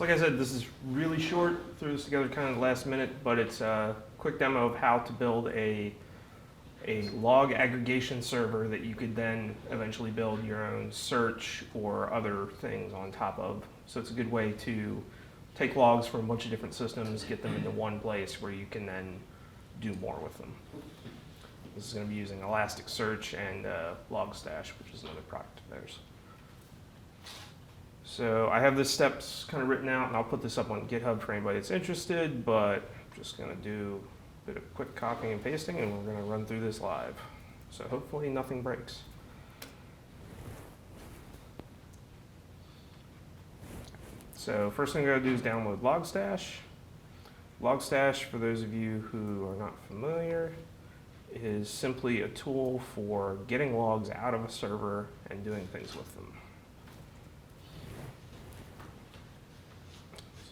So like I said, this is really short, threw this together kind of last minute, but it's a quick demo of how to build a log aggregation server that you could then eventually build your own search or other things on top of. So it's a good way to take logs from a bunch of different systems, get them into one place where you can then do more with them. This is going to be using Elasticsearch and Logstash, which is another product of theirs. So I have the steps kind of written out, and I'll put this up on GitHub for anybody that's interested, but I'm just going to do a bit of quick copying and pasting, and we're going to run through this live. So hopefully nothing breaks. So first thing I'm going to do is download Logstash. Logstash, for those of you who are not familiar, is simply a tool for getting logs out of a server and doing things with them.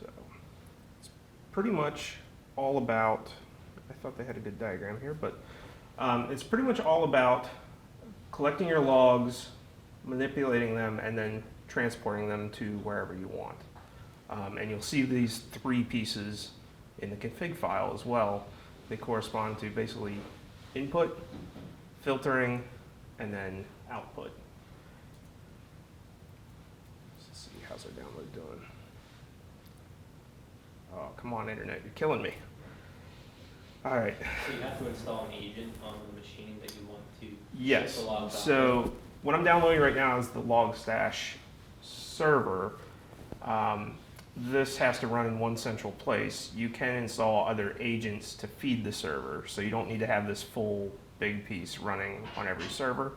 So it's pretty much all about, I thought they had a good diagram here, but it's pretty much all about collecting your logs, manipulating them, and then transporting them to wherever you want. And you'll see these three pieces in the config file as well. They correspond to basically input, filtering, and then output. Let's see, how's our download doing? Oh, come on, internet, you're killing me. All right. So you have to install an agent on the machine that you want to yes. ship the logs out. So what I'm downloading right now is the Logstash server. This has to run in one central place. You can install other agents to feed the server, so you don't need to have this full big piece running on every server.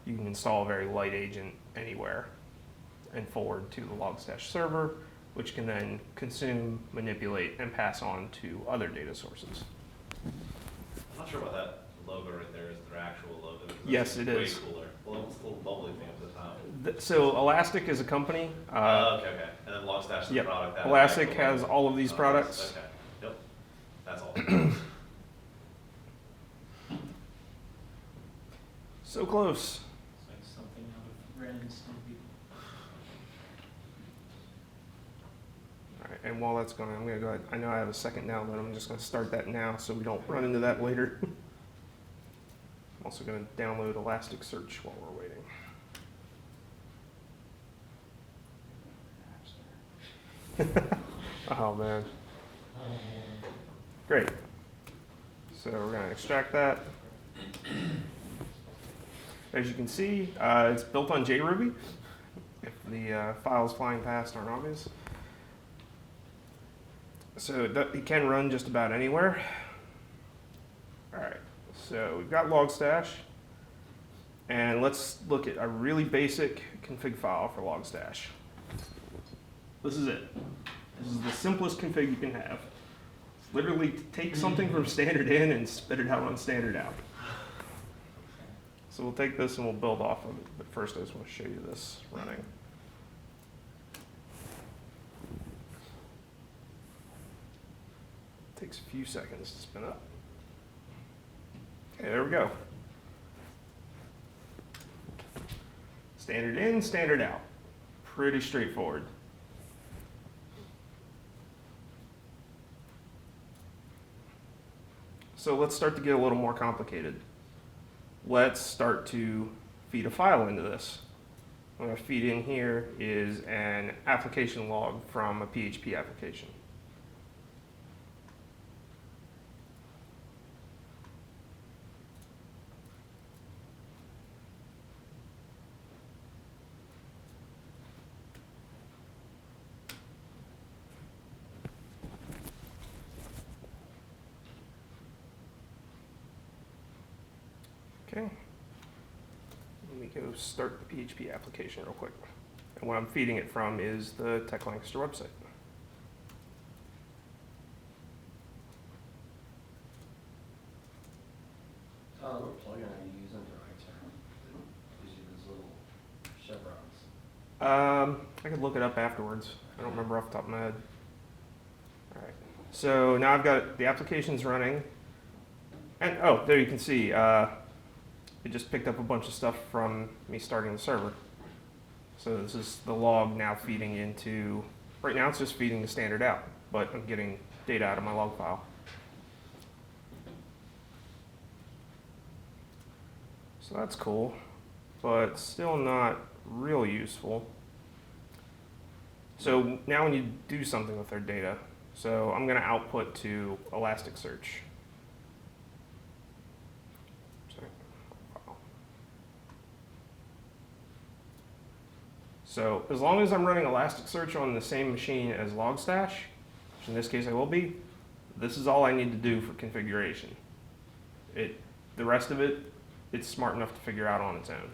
You can install a very light agent anywhere and forward to the Logstash server, which can then consume, manipulate, and pass on to other data sources. I'm not sure about that logo right there. Is their actual logo? Yes, it is. Way cooler. Well, it's a little bubbly thing at the top. So Elastic is a company. Okay. And then Logstash is Yep. the product. That Elastic actual has logo. all of these products. Okay. Yep. That's all. So close. It's like something out of Ren and Stimpy. All right, and while that's going, I'm going to go ahead. I know I have a second download. I'm just going to start that now so we don't run into that later. I'm also going to download Elasticsearch while we're waiting. Oh man. Great. So we're going to extract that. As you can see, it's built on JRuby, if the files flying past aren't obvious. So it can run just about anywhere. All right, so we've got Logstash. And let's look at a really basic config file for Logstash. This is it. This is the simplest config you can have. Literally take something from standard in and spit it out on standard out. So we'll take this and we'll build off of it. But first I just want to show you this running. It takes a few seconds to spin up. Okay, there we go. Standard in, standard out. Pretty straightforward. So let's start to get a little more complicated. Let's start to feed a file into this. What I'm going to feed in here is an application log from a PHP application. Okay, let me go start the PHP application real quick. And what I'm feeding it from is the TechLancaster website. What plugin are you using to write term? Gives you those little chevrons. I could look it up afterwards. I don't remember off the top of my head. All right, so now I've got the applications running. And oh, there you can see, it just picked up a bunch of stuff from me starting the server. So this is the log now feeding into Right now it's just feeding the standard out, but I'm getting data out of my log file. So that's cool, but still not real useful. So now we need to do something with our data. So I'm going to output to Elasticsearch. So as long as I'm running Elasticsearch on the same machine as Logstash, which in this case I will be, this is all I need to do for configuration. The rest of it, it's smart enough to figure out on its own.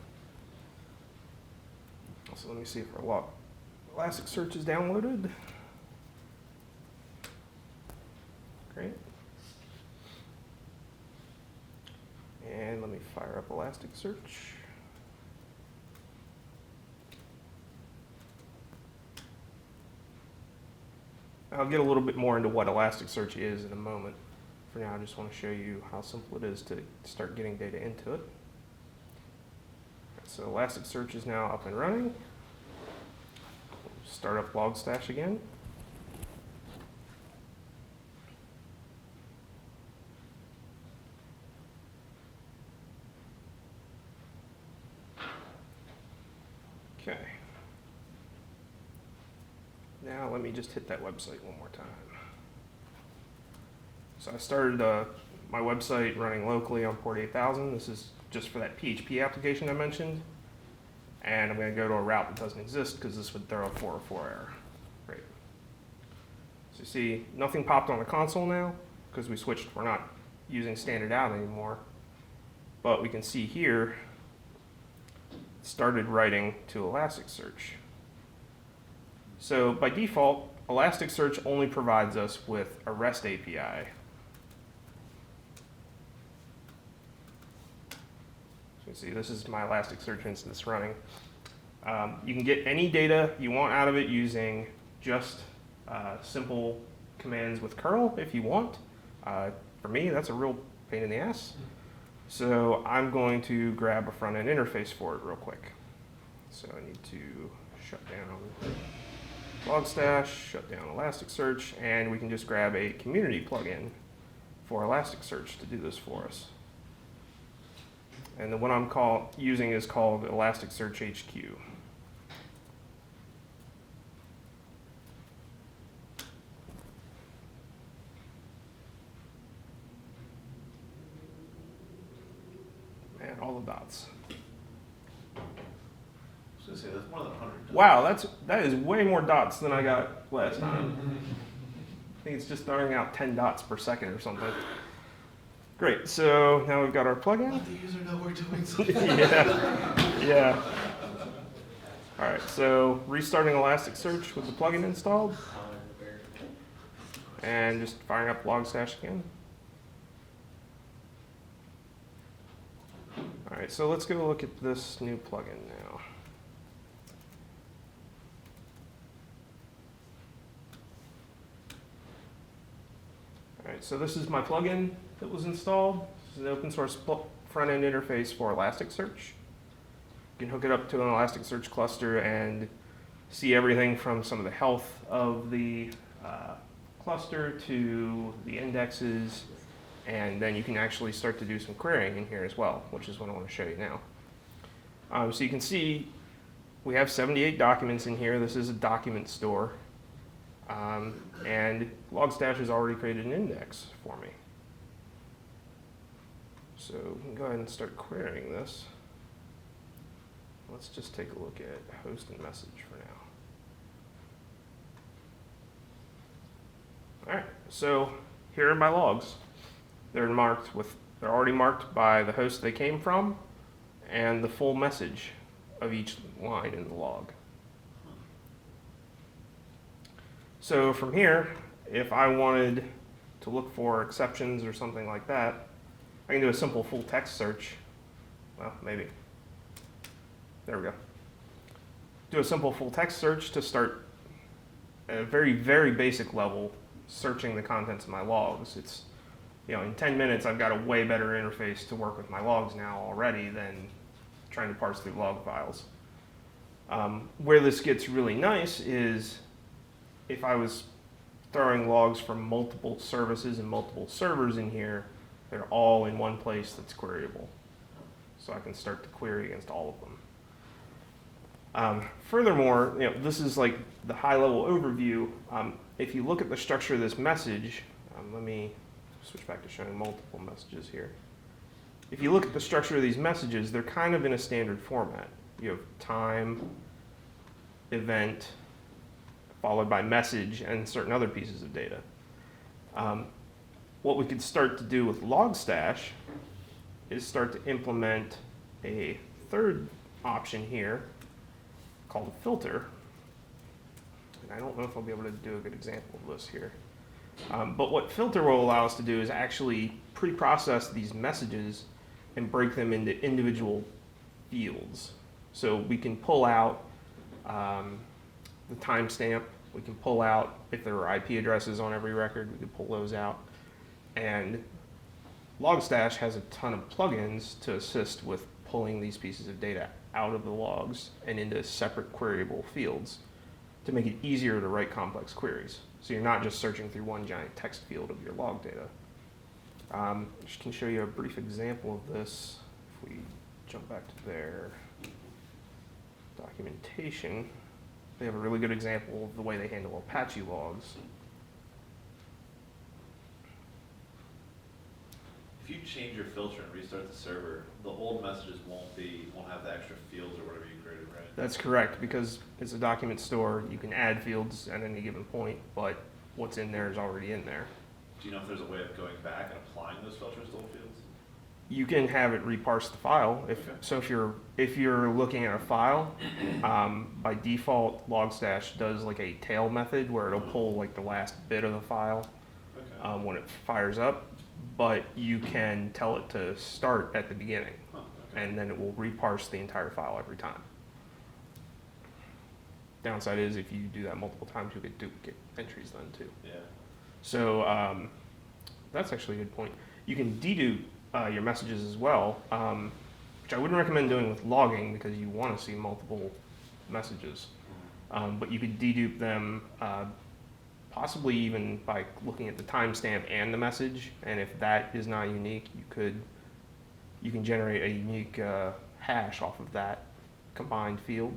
So let me see if our Elasticsearch is downloaded. Great. And let me fire up Elasticsearch. I'll get a little bit more into what Elasticsearch is in a moment. For now, I just want to show you how simple it is to start getting data into it. So Elasticsearch is now up and running. Start up Logstash again. Okay. Now let me just hit that website one more time. So I started my website running locally on port 8000. This is just for that PHP application I mentioned. And I'm going to go to a route that doesn't exist because this would throw a 404 error. Great. So you see, nothing popped on the console now because we switched. We're not using standard out anymore. But we can see here, it started writing to Elasticsearch. So by default, Elasticsearch only provides us with a REST API. So you see, this is my Elasticsearch instance running. You can get any data you want out of it using just simple commands with curl if you want. For me, that's a real pain in the ass. So I'm going to grab a front-end interface for it real quick. So I need to shut down Logstash, shut down Elasticsearch, and we can just grab a community plugin for Elasticsearch to do this for us. And the one I'm using is called Elasticsearch HQ. Man, all the dots. I was gonna say, that's more than 100. Wow, that is way more dots than I got last time. I think it's just throwing out 10 dots per second or something. Great, so now we've got our plugin. Let the user know we're doing something. Yeah. All right, so restarting Elasticsearch with the plugin installed, and just firing up Logstash again. All right, so let's go look at this new plugin now. All right, so this is my plugin that was installed. This is an open source front-end interface for Elasticsearch. You can hook it up to an Elasticsearch cluster and see everything from some of the health of the cluster to the indexes, and then you can actually start to do some querying in here as well, which is what I want to show you now. So you can see we have 78 documents in here. This is a document store. And Logstash has already created an index for me. So we can go ahead and start querying this. Let's just take a look at host and message for now. All right, so here are my logs. They're already marked by the host they came from and the full message of each line in the log. So from here, if I wanted to look for exceptions or something like that, I can do a simple full text search. Well, maybe. There we go. Do a simple full text search to start at a very, very basic level searching the contents of my logs. It's, in 10 minutes, I've got a way better interface to work with my logs now already than trying to parse through log files. Where this gets really nice is if I was throwing logs from multiple services and multiple servers in here, they're all in one place that's queryable. So I can start to query against all of them. Furthermore, this is like the high-level overview. If you look at the structure of this message, let me switch back to showing multiple messages here. If you look at the structure of these messages, they're kind of in a standard format. You have time, event, followed by message, and certain other pieces of data. What we could start to do with Logstash is start to implement a third option here called a filter. And I don't know if I'll be able to do a good example of this here. But what filter will allow us to do is actually pre-process these messages and break them into individual fields. So we can pull out the timestamp. We can pull out, if there were IP addresses on every record, we could pull those out. And Logstash has a ton of plugins to assist with pulling these pieces of data out of the logs and into separate queryable fields to make it easier to write complex queries. So you're not just searching through one giant text field of your log data. I just can show you a brief example of this. If we jump back to their documentation, they have a really good example of the way they handle Apache logs. If you change your filter and restart the server, the old messages won't have the extra fields or whatever you created, right? That's correct, because it's a document store. You can add fields at any given point, but what's in there is already in there. Do you know if there's a way of going back and applying those filters to old fields? You can have it reparse the file. So if you're looking at a file, by default, Logstash does like a tail method where it'll pull like the last bit of the file Okay. when it fires up, but you can tell it to start at the beginning, Huh, okay. and then it will reparse the entire file every time. Downside is if you do that multiple times, you'll get duplicate entries then too. Yeah. So that's actually a good point. You can dedupe your messages as well, which I wouldn't recommend doing with logging because you want to see multiple messages. But you could dedupe them possibly even by looking at the timestamp and the message. And if that is not unique, you can generate a unique hash off of that combined field.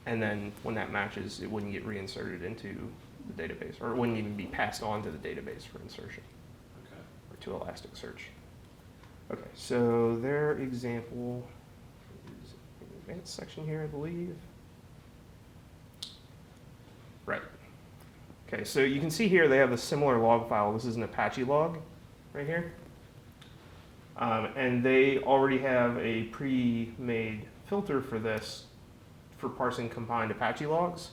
And then when that matches, it wouldn't get reinserted into the database, or it wouldn't even be passed on to the database for insertion, Okay. or to Elasticsearch. Okay, so their example is in the advanced section here, I believe. Right. Okay, so you can see here they have a similar log file. This is an Apache log right here. And they already have a pre-made filter for this for parsing combined Apache logs.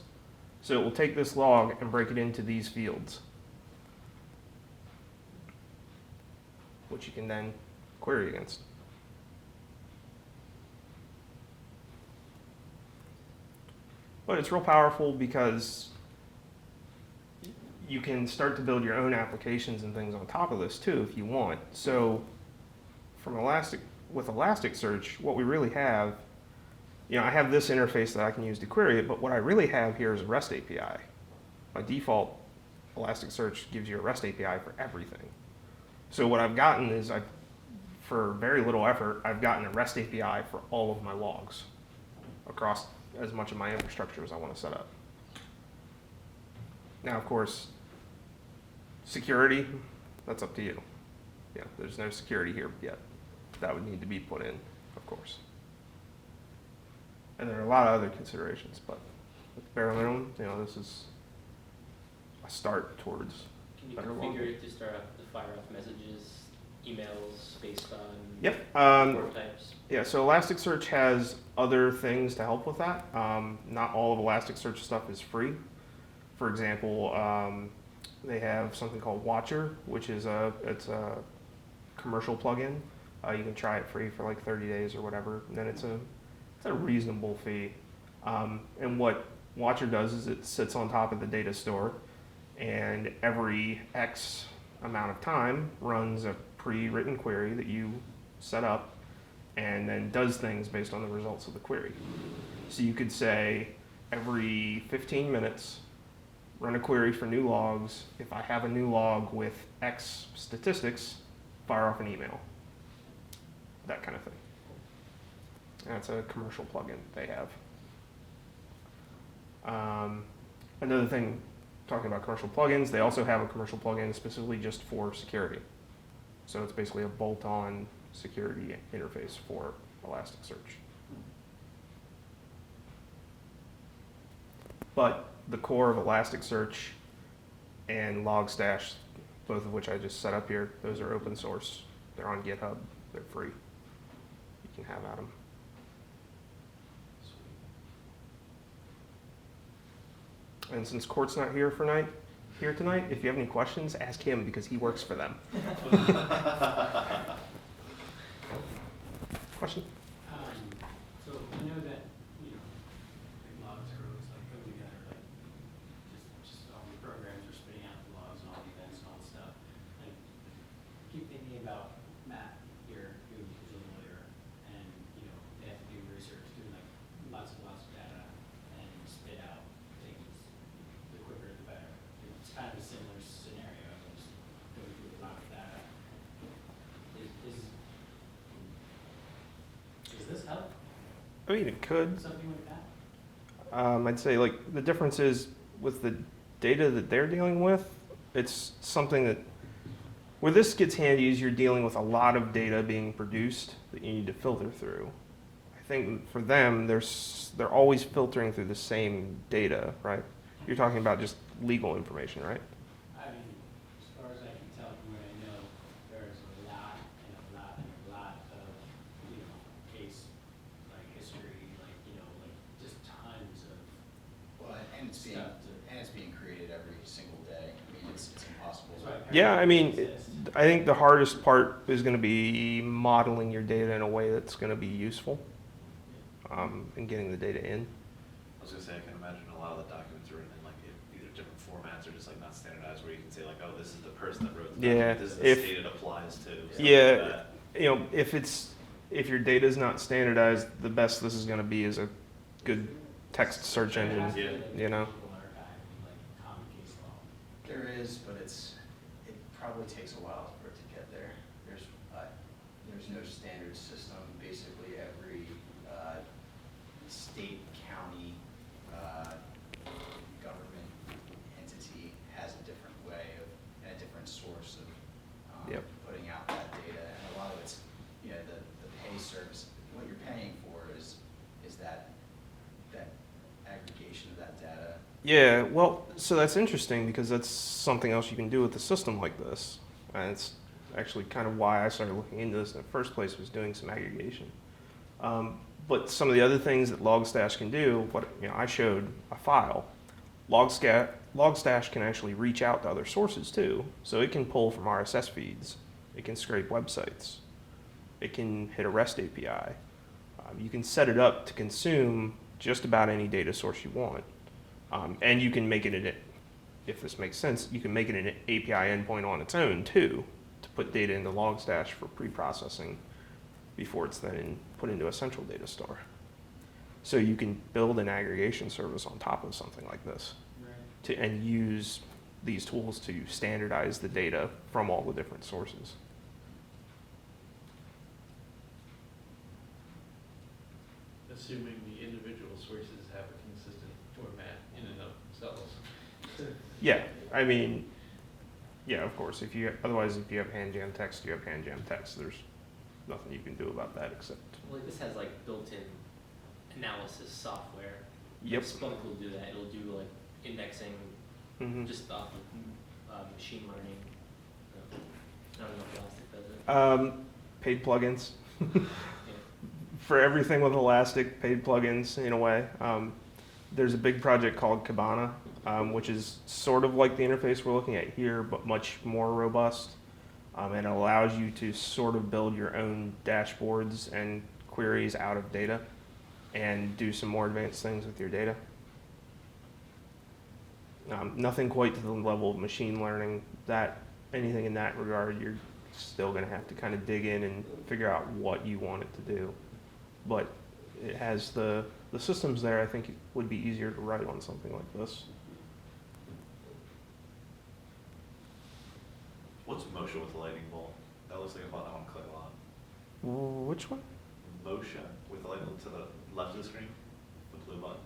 So it will take this log and break it into these fields, which you can then query against. But it's real powerful because you can start to build your own applications and things on top of this too if you want. So with Elasticsearch, what we really have, I have this interface that I can use to query it, but what I really have here is a REST API. By default, Elasticsearch gives you a REST API for everything. So what I've gotten is, for very little effort, I've gotten a REST API for all of my logs across as much of my infrastructure as I want to set up. Now, of course, security, that's up to you. Yeah, there's no security here yet. That would need to be put in, of course. And there are a lot of other considerations, but with bare minimum, this is a start towards Can you better configure logging. it to start off the fire off messages, emails based on Yep. report types? Yeah, so Elasticsearch has other things to help with that. Not all of Elasticsearch stuff is free. For example, they have something called Watcher, which is it's a commercial plugin. You can try it free for like 30 days or whatever, and then it's a reasonable fee. And what Watcher does is it sits on top of the data store, and every X amount of time runs a pre-written query that you set up, and then does things based on the results of the query. So you could say every 15 minutes, run a query for new logs. If I have a new log with X statistics, fire off an email. That kind of thing. That's a commercial plugin they have. Another thing, talking about commercial plugins, they also have a commercial plugin specifically just for security. So it's basically a bolt-on security interface for Elasticsearch. But the core of Elasticsearch and Logstash, both of which I just set up here, those are open source. They're on GitHub. They're free. You can have at them. And since Court's not here tonight, if you have any questions, ask him because he works for them. Question? So I know that, like logs are always like go together, like just all the programs are spitting out the logs and all the events and all the stuff. Like, I keep thinking about Matt here, who's a lawyer, and they have to do research, doing like lots of data, and spit out things. The quicker the better. It's kind of a similar scenario. Just going through a lot of data. Does this help? I mean, it could. Something like that? I'd say like the difference is with the data that they're dealing with, it's something that where this gets handy is you're dealing with a lot of data being produced that you need to filter through. I think for them, they're always filtering through the same data, right? You're talking about just legal information, right? I mean, as far as I can tell from what I know, there's a lot and a lot and a lot of, case, like history, like just tons of Well, and it's being, stuff to. and it's being created every single day. I mean, it's impossible. That's why Yeah, I mean, exist. I think the hardest part is going to be modeling your data in a way that's going to be useful and getting the data in. I was gonna say, I can imagine a lot of the documents are written in like either different formats or just like not standardized, where you can say like, oh, this is the person that wrote the Yeah, document, this is the if- state it applies to. stuff Yeah, like that. if your data is not standardized, the best this is going to be is a good text search There engine. has to be, Yeah. like, You know? legal archive and, like, common case law. There is, but it probably takes a while for it to get there. There's no standard system. Basically, every state, county, government entity has a different way of, and a different source of Yep. putting out that data. And a lot of it's, the pay service, what you're paying for is that aggregation of that data. Yeah, well, so that's interesting because that's something else you can do with a system like this. And it's actually kind of why I started looking into this in the first place, was doing some aggregation. But some of the other things that Logstash can do, I showed a file. Logstash can actually reach out to other sources too. So it can pull from RSS feeds. It can scrape websites. It can hit a REST API. You can set it up to consume just about any data source you want. And you can make it, if this makes sense, you can make it an API endpoint on its own too, to put data into Logstash for pre-processing before it's then put into a central data store. So you can build an aggregation service on top of something like this and use these tools to standardize the data from all the different sources. Assuming the individual sources have a consistent format in and of themselves. Yeah, I mean, yeah, of course. Otherwise, if you have hand jam text, you have hand jam text. There's nothing you can do about that except. Well, this has like built-in analysis software. Yep. Splunk will do that. It'll do like indexing Mhm. just off of machine learning. I don't know if Elastic does it. Paid plugins. Yeah. For everything with Elastic, paid plugins in a way. There's a big project called Kibana, which is sort of like the interface we're looking at here, but much more robust. And it allows you to sort of build your own dashboards and queries out of data and do some more advanced things with your data. Nothing quite to the level of machine learning. Anything in that regard, you're still going to have to kind of dig in and figure out what you want it to do. But it has the systems there. I think it would be easier to write on something like this. What's motion with the lightning bolt? That looks like a button I want to click a lot. Which one? Motion with the lightning to the left of the screen, the blue button.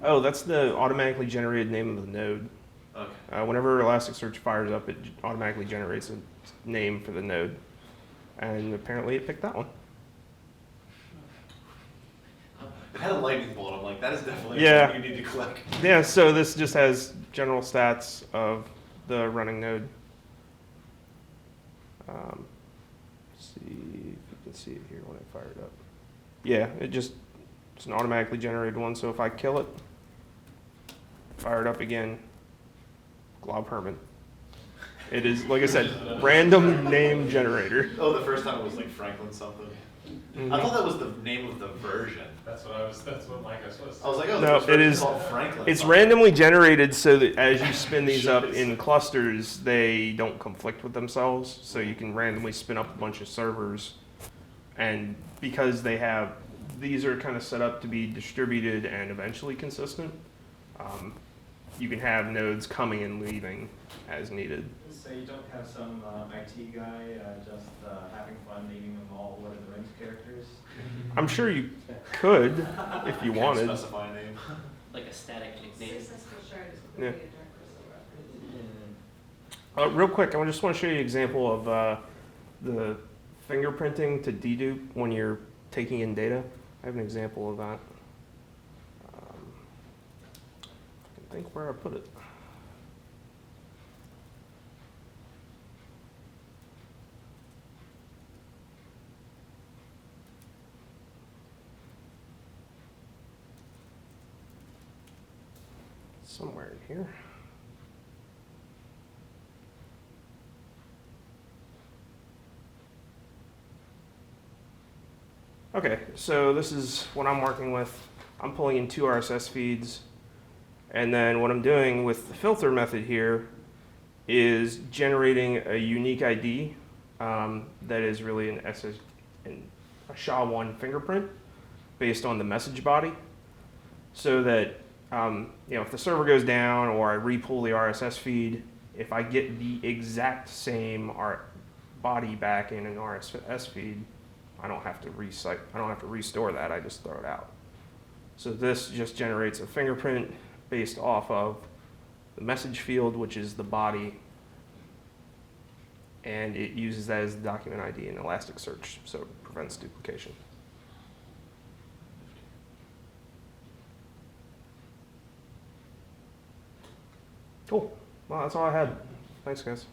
Oh, that's the automatically generated name of the node. Okay. Whenever Elasticsearch fires up, it automatically generates a name for the node. And apparently it picked that one. It had a lightning bolt. I'm like, that is definitely Yeah. something you need to click. Yeah, so this just has general stats of the running node. See if you can see it here when I fire it up. Yeah, it's an automatically generated one, so if I kill it, fire it up again, Glob Herman. It is, like I said, random name generator. Oh, the first time it was like Franklin something. I thought that was the name of the version. That's what Mike was supposed I was like, oh, No, the it version is- called Franklin. It's something. randomly generated so that as you spin these up in clusters, they don't conflict with themselves. So you can randomly spin up a bunch of servers. And because these are kind of set up to be distributed and eventually consistent, you can have nodes coming and leaving as needed. So you don't have some IT guy just having fun naming them all Lord of the Rings characters? I'm sure you could if you Can't wanted. specify a name. Like a static nickname. Yeah. Real quick, I just want to show you an example of the fingerprinting to dedupe when you're taking in data. I have an example of that. I think where I put it. Somewhere in here. Okay, so this is what I'm working with. I'm pulling in 2 RSS feeds, and then what I'm doing with the filter method here is generating a unique ID that is really a SHA-1 fingerprint based on the message body, so that if the server goes down or I re-pull the RSS feed, if I get the exact same body back in an RSS feed, I don't have to restore that. I just throw it out. So this just generates a fingerprint based off of the message field, which is the body, and it uses that as the document ID in Elasticsearch, so it prevents duplication. Cool. Well, that's all I had. Thanks, guys.